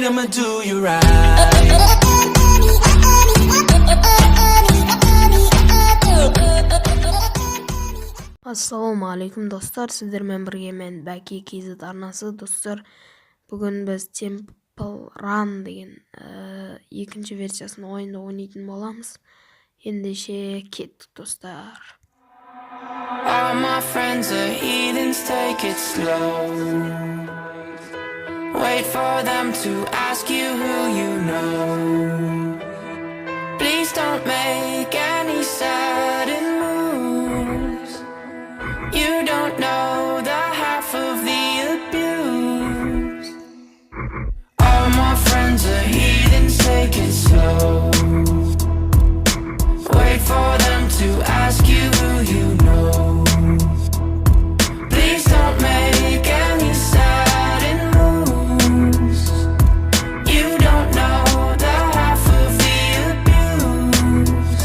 right, I'ma do you right. Assalamu alaikum dostlar, sizlerмен бірге мен Бәке KZ арнасы. Достар, бүгін біз Temple Run деген екінші версиясын ойында ойнайтын боламыз. Ендеше кеттік достар. All my friends are heathens, take it slow. Wait for them to ask you who you know. Please don't make any sudden moves. You don't know the half of the abuse. All my friends are heathens, take it slow. Wait for them to ask you who you know. Please don't make any sudden moves. You don't know the half of the abuse.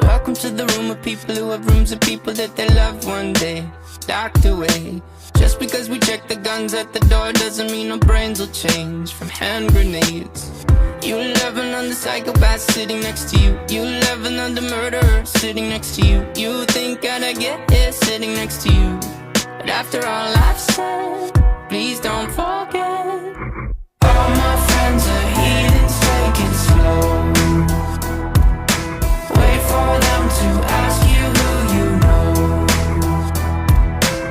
Welcome to the room of people who have rooms of people that they love one day docked away. Just because we check the guns at the door doesn't mean our brains will change from hand grenades. You love another psychopath sitting next to you. You love another murderer sitting next to you. You think I'd get here sitting next to you. But after all I've said, please don't forget. All my friends are heathens, take it slow. Wait for them to ask you who you know.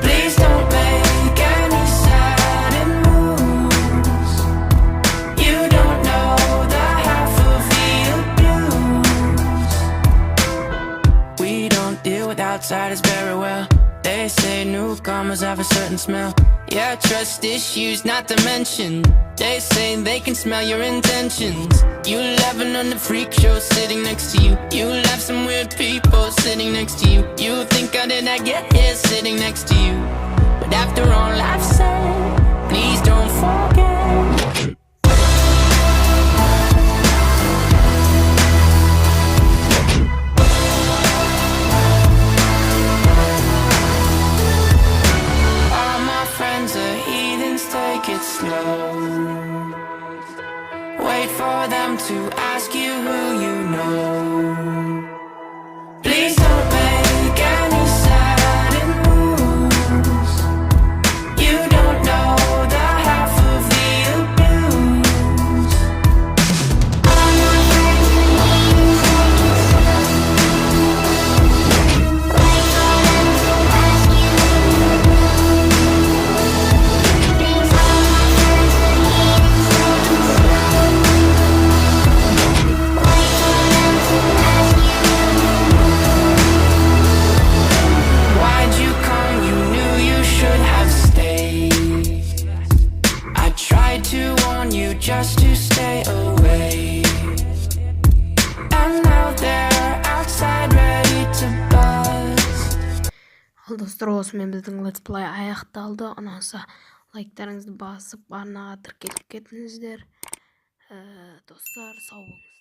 Please don't make any sudden moves. You don't know the half of the abuse. We don't deal with outsiders very well. They say newcomers have a certain smell. Yeah, trust issues not to mention. They say they can smell your intentions. You laughing on the freak show sitting next to you. You laugh some weird people sitting next to you. You think I did not get here sitting next to you. But after all I've said, please don't forget. All my friends are heathens, take it slow. Wait for them to ask you who you know. Please don't make any sudden moves. You don't know the half of the abuse. All my friends are heathens, wait for them to ask you who you know. Please, all my friends are heathens, take it slow. Wait for them to ask you who you know. Why'd you come? You knew you should have stayed. I tried to warn you just to stay away. And now they're outside ready to bust. Ал достар, осымен біздің летсплей аяқталды. Ұнаса лайктарыңызды басып арнаға тіркеліп кетіңіздер. Достар, сау болыңыз.